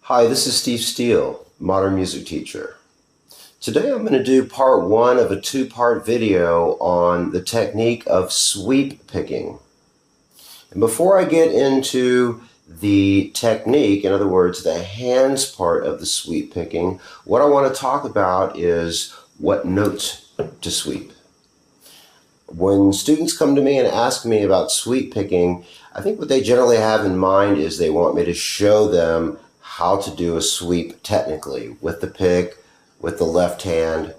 Hi, this is Steele, modern music teacher. Today I'm going to do part one of a two-part video on the technique of sweep picking. And before I get into the technique, in other words, the hands part of the sweep picking, what I want to talk about is what notes to sweep. When students come to me and ask me about sweep picking, I think what they generally have in mind is they want me to show them how to do a sweep technically with the pick, with the left hand.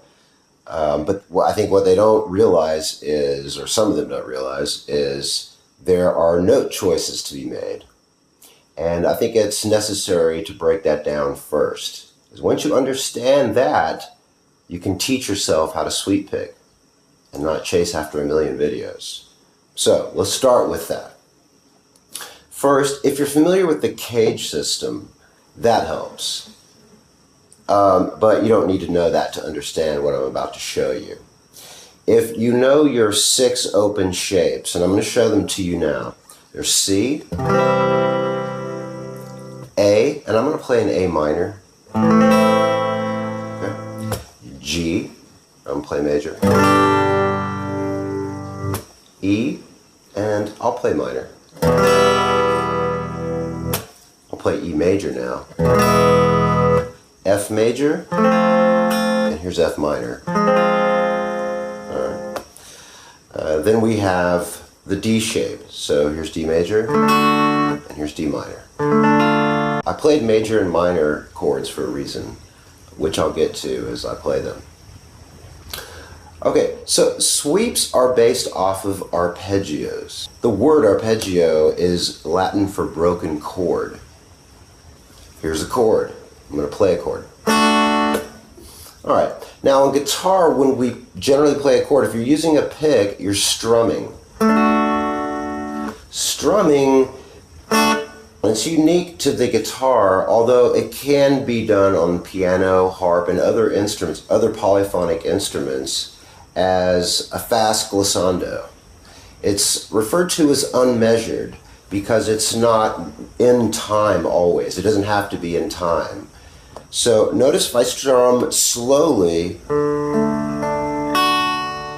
But I think what they don't realize is, or some of them don't realize, is there are note choices to be made. And I think it's necessary to break that down first. Because once you understand that, you can teach yourself how to sweep pick and not chase after a million videos. So let's start with that. First, if you're familiar with the cage system, that helps. But you don't need to know that to understand what I'm about to show you. If you know your 6 open shapes, and I'm going to show them to you now. There's C, A, and I'm going to play an A minor. Okay. G, I'm going to play major. E, and I'll play minor. I'll play E major now. F major, and here's F minor. All right. Then we have the D shape. So here's D major, and here's D minor. I played major and minor chords for a reason, which I'll get to as I play them. Okay, so sweeps are based off of arpeggios. The word arpeggio is Latin for broken chord. Here's a chord. I'm going to play a chord. Alright, now on guitar, when we generally play a chord, if you're using a pick, you're strumming. Strumming, it's unique to the guitar, although it can be done on piano, harp, and other instruments, other polyphonic instruments, as a fast glissando. It's referred to as unmeasured because it's not in time always. It doesn't have to be in time. So notice if I strum slowly,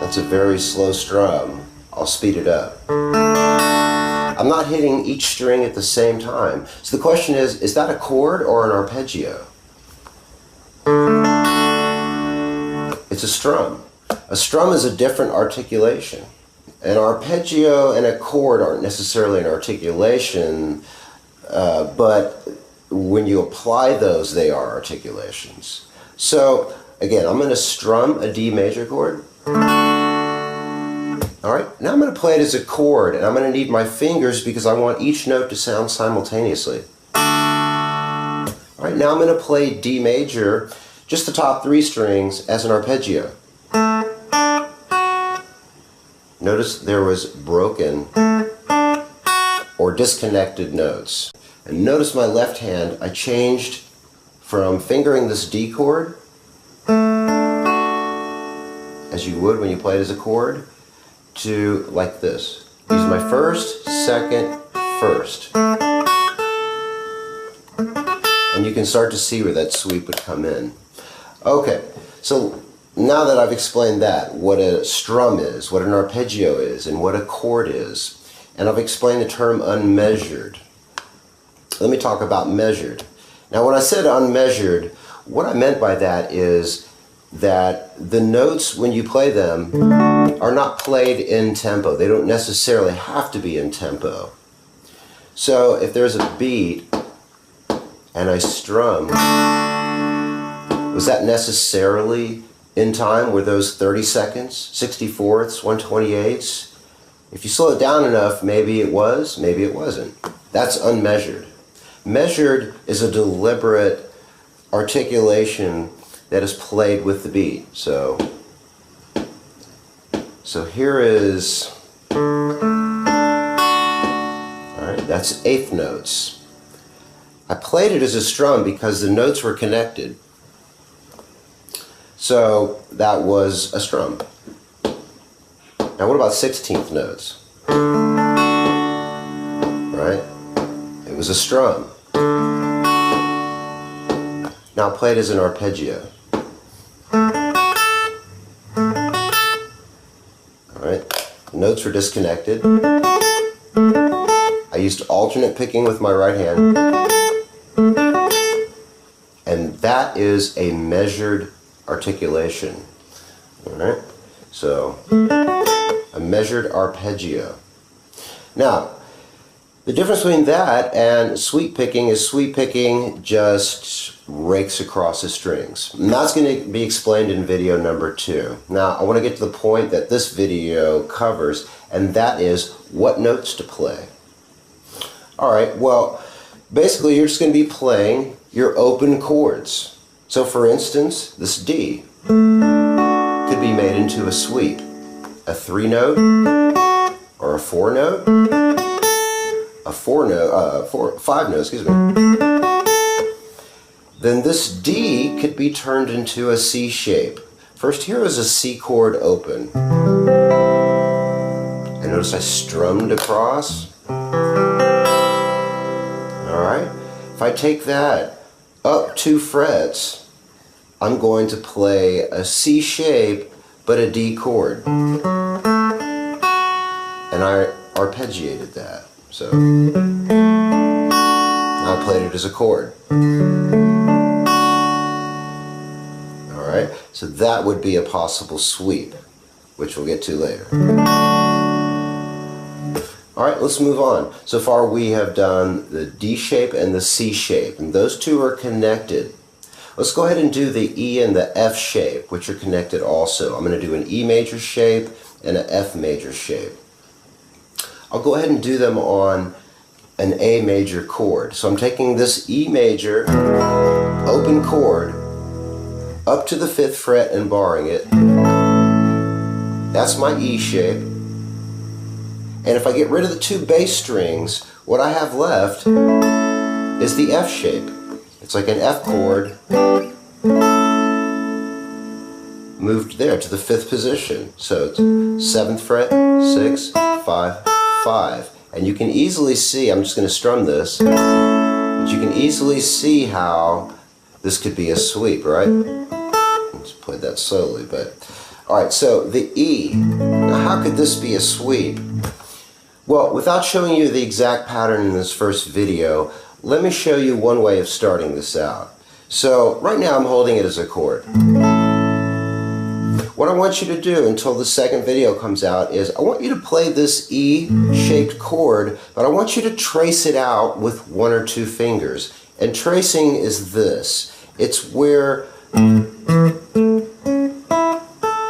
that's a very slow strum. I'll speed it up. I'm not hitting each string at the same time. So the question is that a chord or an arpeggio? It's a strum. A strum is a different articulation. An arpeggio and a chord aren't necessarily an articulation, but when you apply those, they are articulations. So again, I'm going to strum a D major chord. Alright, now I'm going to play it as a chord, and I'm going to need my fingers because I want each note to sound simultaneously. Alright, now I'm going to play D major, just the top 3 strings, as an arpeggio. Notice there was broken or disconnected notes. And notice my left hand, I changed from fingering this D chord, as you would when you play it as a chord, to like this. Use my first, second, first. And you can start to see where that sweep would come in. Okay, so now that I've explained that, what a strum is, what an arpeggio is, and what a chord is, and I've explained the term unmeasured, let me talk about measured. Now when I said unmeasured, what I meant by that is that the notes, when you play them, are not played in tempo. They don't necessarily have to be in tempo. So if there's a beat and I strum, was that necessarily in time? Were those 30 seconds, 64ths, 128ths? If you slow it down enough, maybe it was, maybe it wasn't. That's unmeasured. Measured is a deliberate articulation that is played with the beat. So here is, alright, that's 8th notes. I played it as a strum because the notes were connected. So that was a strum. Now what about 16th notes? Right? It was a strum. Now play it as an arpeggio. Alright, the notes are disconnected. I used alternate picking with my right hand. And that is a measured articulation. Alright, so a measured arpeggio. Now, the difference between that and sweep picking is sweep picking just rakes across the strings. And that's going to be explained in video number 2. Now, I want to get to the point that this video covers, and that is what notes to play. Alright, well, basically you're just going to be playing your open chords. So for instance, this D could be made into a sweep. A 3-note, or a 4-note, a 5-note, excuse me. Then this D could be turned into a C shape. First, here is a C chord open. And notice I strummed across. Alright, if I take that up 2 frets, I'm going to play a C shape but a D chord. And I arpeggiated that. So I played it as a chord. Alright, so that would be a possible sweep, which we'll get to later. Alright, let's move on. So far we have done the D shape and the C shape, and those two are connected. Let's go ahead and do the E and the F shape, which are connected also. I'm going to do an E major shape and an F major shape. I'll go ahead and do them on an A major chord. So I'm taking this E major open chord up to the 5th fret and barring it. That's my E shape. And if I get rid of the 2 bass strings, what I have left is the F shape. It's like an F chord moved there to the 5th position. So it's 7th fret, 6, 5, 5. And you can easily see, I'm just going to strum this, but you can easily see how this could be a sweep, right? Let's play that slowly, but alright, so the E. Now how could this be a sweep? Well, without showing you the exact pattern in this first video, let me show you one way of starting this out. So right now I'm holding it as a chord. What I want you to do until the second video comes out is I want you to play this E-shaped chord, but I want you to trace it out with 1 or 2 fingers. And tracing is this. It's where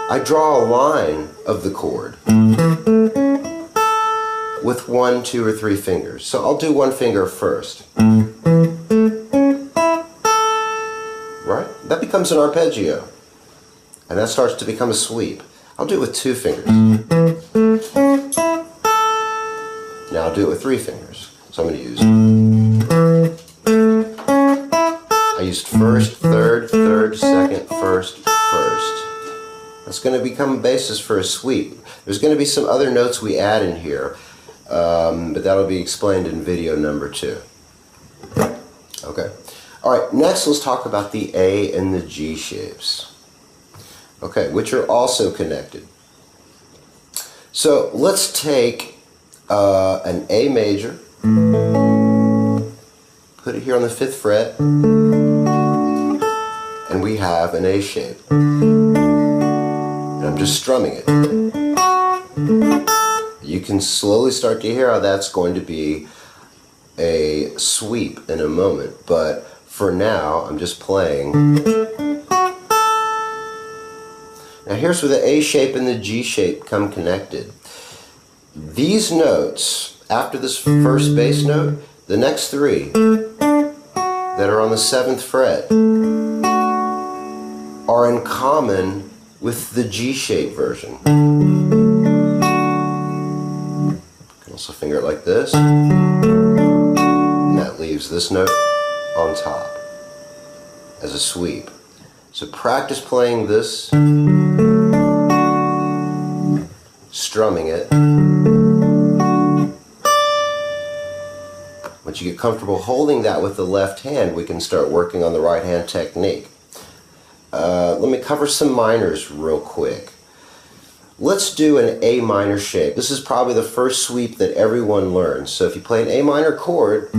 I draw a line of the chord with 1, 2, or 3 fingers. So I'll do 1 finger first. Right? That becomes an arpeggio. And that starts to become a sweep. I'll do it with 2 fingers. Now I'll do it with 3 fingers. So I'm going to use... I used 1st, 3rd, 3rd, 2nd, 1st, 1st. That's going to become a basis for a sweep. There's going to be some other notes we add in here, but that'll be explained in video number 2. Okay. Alright, next let's talk about the A and the G shapes. Okay, which are also connected. So let's take an A major, put it here on the 5th fret, and we have an A shape. And I'm just strumming it. You can slowly start to hear how that's going to be a sweep in a moment, but for now I'm just playing. Now here's where the A shape and the G shape come connected. These notes, after this first bass note, the next 3 that are on the 7th fret are in common with the G shape version. You can also finger it like this, and that leaves this note on top as a sweep. So practice playing this, strumming it. Once Once you get comfortable holding that with the left hand, we can start working on the right hand technique. Let me cover some minors real quick. Let's do an A minor shape. This is probably the first sweep that everyone learns. So if you play an A minor chord,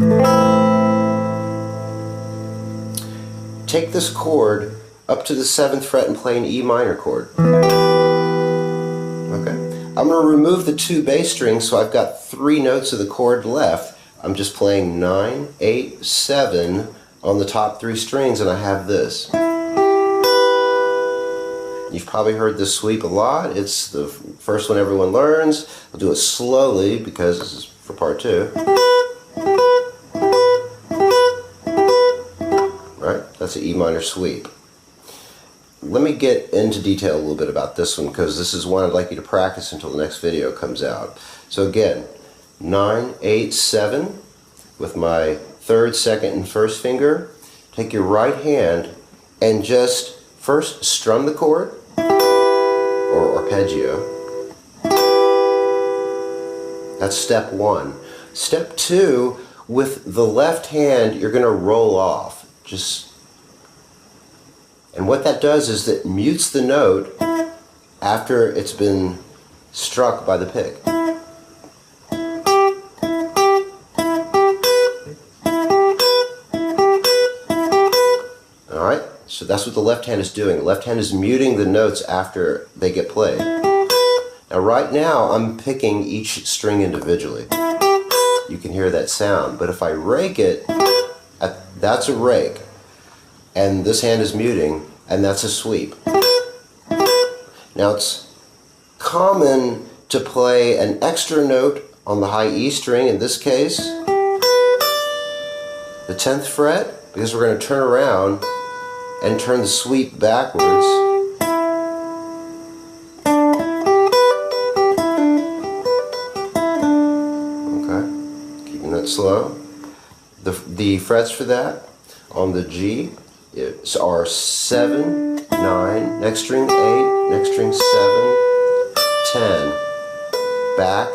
take this chord up to the 7th fret and play an E minor chord. Okay. I'm going to remove the 2 bass strings, so I've got 3 notes of the chord left. I'm just playing 9, 8, 7 on the top 3 strings, and I have this. You've probably heard this sweep a lot. It's the first one everyone learns. I'll do it slowly because this is for part 2. Right? That's an E minor sweep. Let me get into detail a little bit about this one, because this is one I'd like you to practice until the next video comes out. So again, 9, 8, 7 with my 3rd, 2nd, and 1st finger. Take your right hand and just first strum the chord, or arpeggio. That's step 1. Step 2, with the left hand, you're going to roll off. And what that does is it mutes the note after it's been struck by the pick. Alright, so that's what the left hand is doing. The left hand is muting the notes after they get played. Now right now I'm picking each string individually. You can hear that sound, but if I rake it, that's a rake. And this hand is muting, and that's a sweep. Now it's common to play an extra note on the high E string, in this case, the 10th fret, because we're going to turn around and turn the sweep backwards. Okay, keeping that slow. The frets for that on the G are 7, 9, next string 8, next string 7, 10, back.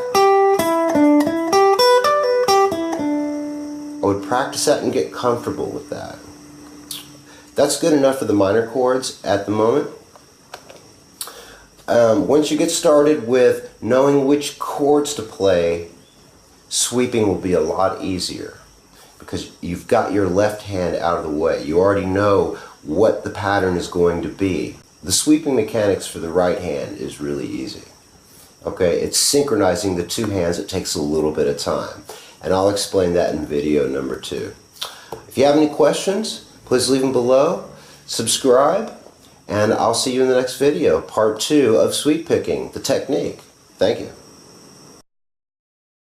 I would practice that and get comfortable with that. That's good enough for the minor chords at the moment. Once you get started with knowing which chords to play, sweeping will be a lot easier, because you've got your left hand out of the way. You already know what the pattern is going to be. The sweeping mechanics for the right hand is really easy. Okay, it's synchronizing the 2 hands that takes a little bit of time. And I'll explain that in video number 2. If you have any questions, please leave them below. Subscribe, and I'll see you in the next video, part 2 of sweep picking, the technique. Thank you.